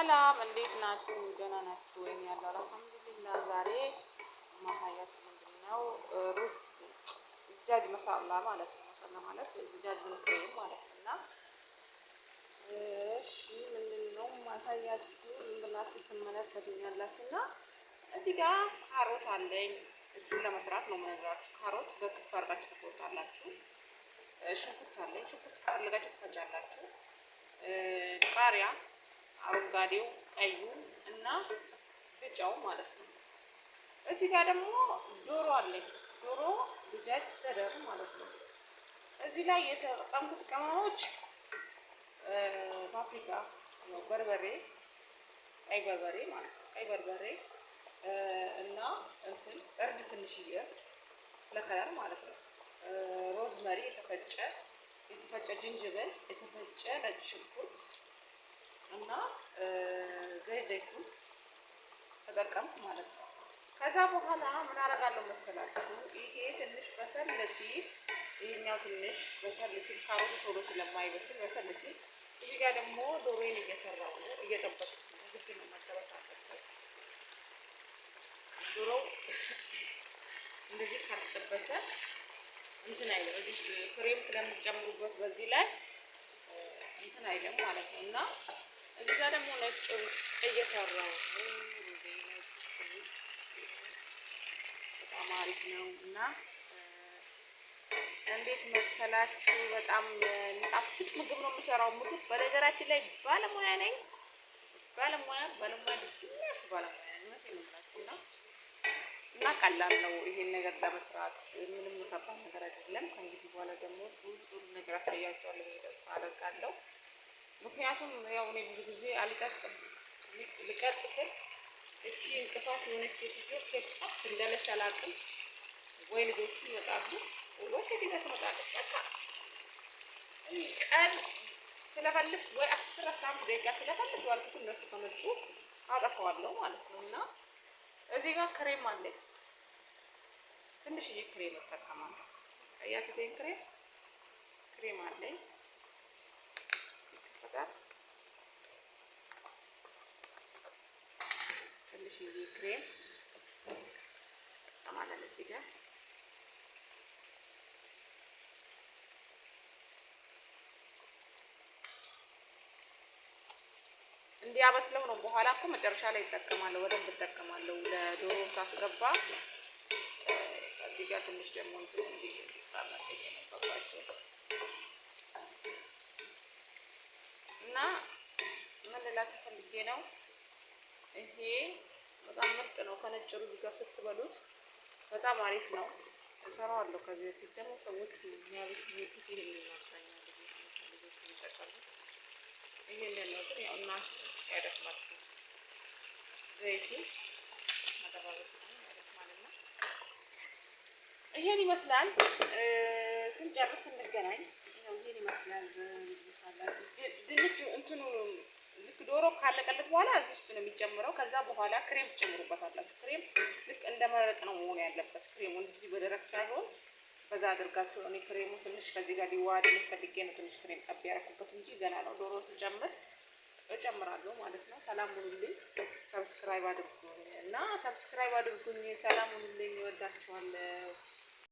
ሰላም እንዴት ናችሁ? ደህና ናችሁ ወይም ያለው አልሐምዱሊላህ። ዛሬ ማሳያችሁ ምንድነው ሩዝ ዳጅ መሳላ ማለት ነው። መሳላ ማለት ዳጅ ክሬም ማለት ነው። እና እሺ ምንድነው ማሳያችሁ ብላችሁ ትመለከቱኛላችሁ። እና እዚህ ጋር ካሮት አለኝ። እሱን ለመስራት ነው የምነግራችሁ። ካሮት በክፍ አድርጋችሁ ትቆርጣላችሁ። ሽንኩርት አለኝ። ሽንኩርት ካርጋችሁ ትፈጫላችሁ። ቃሪያ አረንጓዴው፣ ቀዩ እና ቢጫው ማለት ነው። እዚህ ጋር ደግሞ ዶሮ አለኝ። ዶሮ ዳጅ ሰደር ማለት ነው። እዚህ ላይ የተጠቀምኩት ቅመሞች ፓፕሪካ፣ በርበሬ፣ ቀይ በርበሬ ማለት ነው። ቀይ በርበሬ እና እርድ ትንሽዬ ለከለር ማለት ነው። ሮዝመሪ የተፈጨ ዝንጅብል፣ የተፈጨ ነጭ ሽንኩርት እና ዘይቱን ተጠቀምኩ ማለት ነው። ከዛ በኋላ ምን አደርጋለሁ መሰላችሁ? ይሄ ትንሽ በሰል ሲል፣ ይሄኛው ትንሽ በሰል ሲል፣ ካሮቱ ቶሎ ስለማይበስል በሰል ሲል፣ እዚህ ጋር ደግሞ ዶሮዬን እየሰራሁ ነው፣ እየጠበስኩ ነው። ግድ ነው መጠበስ አለበት። ዶሮው እንደዚህ ካልተጠበሰ እንትን አይልም። እዚህ ክሬም ስለምጨምሩበት በዚህ ላይ እንትን አይልም ማለት ነው። እና እዚህ ጋር ደግሞ ነጭ እየሰራሁ ነው። በጣም አሪፍ ነው። እና እንዴት መሰላችሁ? በጣም የሚጣፍጥ ምግብ ነው የምሰራው። ምግብ በነገራችን ላይ ባለሙያ ነኝ። ባለሙያ ነው እና ቀላል ነው ይሄን ነገር ለመስራት። ምንም ከባድ ነገር አይደለም። ከእንግዲህ በኋላ ደግሞ ጥሩ ነገር አሳያችኋለሁ ብዬ ተስፋ አደርጋለሁ። ምክንያቱም ያው እኔ ብዙ ጊዜ አልቀርጽም። ልቀርጽ ስል እቺ እንቅፋት የሆነች ሴትዮ ከጣፍ እንዳለች አላውቅም። ወይ ልጆቹ ይመጣሉ ወይ ሴትዮ ትመጣለች። በቃ ቀን ስለፈልግ ወይ 10-15 ደቂቃ ስለፈልግ ዋልኩት እነሱ ከመጡ አጠፋዋለሁ ማለት ነው። እና እዚህ ጋር ክሬም አለኝ። ትንሽዬ ክሬም እጠቀማለሁ። አያችሁኝ? ክሬም አለኝ። ትንሽዬ ክሬም እጠቀማለሁ እዚህ ጋር። እንዲያበስለው ነው። በኋላ እኮ መጨረሻ ላይ እጠቀማለሁ፣ በደንብ እጠቀማለሁ። ለዶሮ ሳስገባ እዚህ ጋር ትንሽ ደግሞ እና ምን ልላችሁ ፈልጌ ነው፣ ይሄ በጣም ምርጥ ነው። ከነጭ ሩዝ ጋር ስትበሉት በጣም አሪፍ ነው። እሰራዋለሁ ከዚህ በፊት ደግሞ ሰዎች የሚያበስሉት ይሄን ይመስላል። ይሄንን ነው ግን ያው እናንተ ያደክማችሁ ዘይቱ ማደባበቅ ማለት ነው። ይሄን ይመስላል። ስንጨርስ እንገናኝ። ይሄን ይመስላል። ድንቹ እንትኑ ልክ ዶሮ ካለቀለት በኋላ እዚህ ውስጥ ነው የሚጨምረው። ከዛ በኋላ ክሬም ትጨምሩበታላችሁ። ክሬም ልክ እንደ መረቅ ነው መሆን ያለበት። ክሬሙ እንደዚህ በደረቅ ሳይሆን በዛ አድርጋችሁ ነው። እኔ ክሬሙ ትንሽ ከዚህ ጋር ሊዋሃድ ፈልጌ ነው ትንሽ ክሬም ጠብ ያደረኩበት እንጂ ገና ነው። ዶሮ ስጨምር እጨምራለሁ ማለት ነው። ሰላም ሁኑልኝ። ሰብስክራይብ አድርጉኝ እና ሰብስክራይብ አድርጉኝ። ሰላም ሁኑልኝ። እወዳችኋለሁ።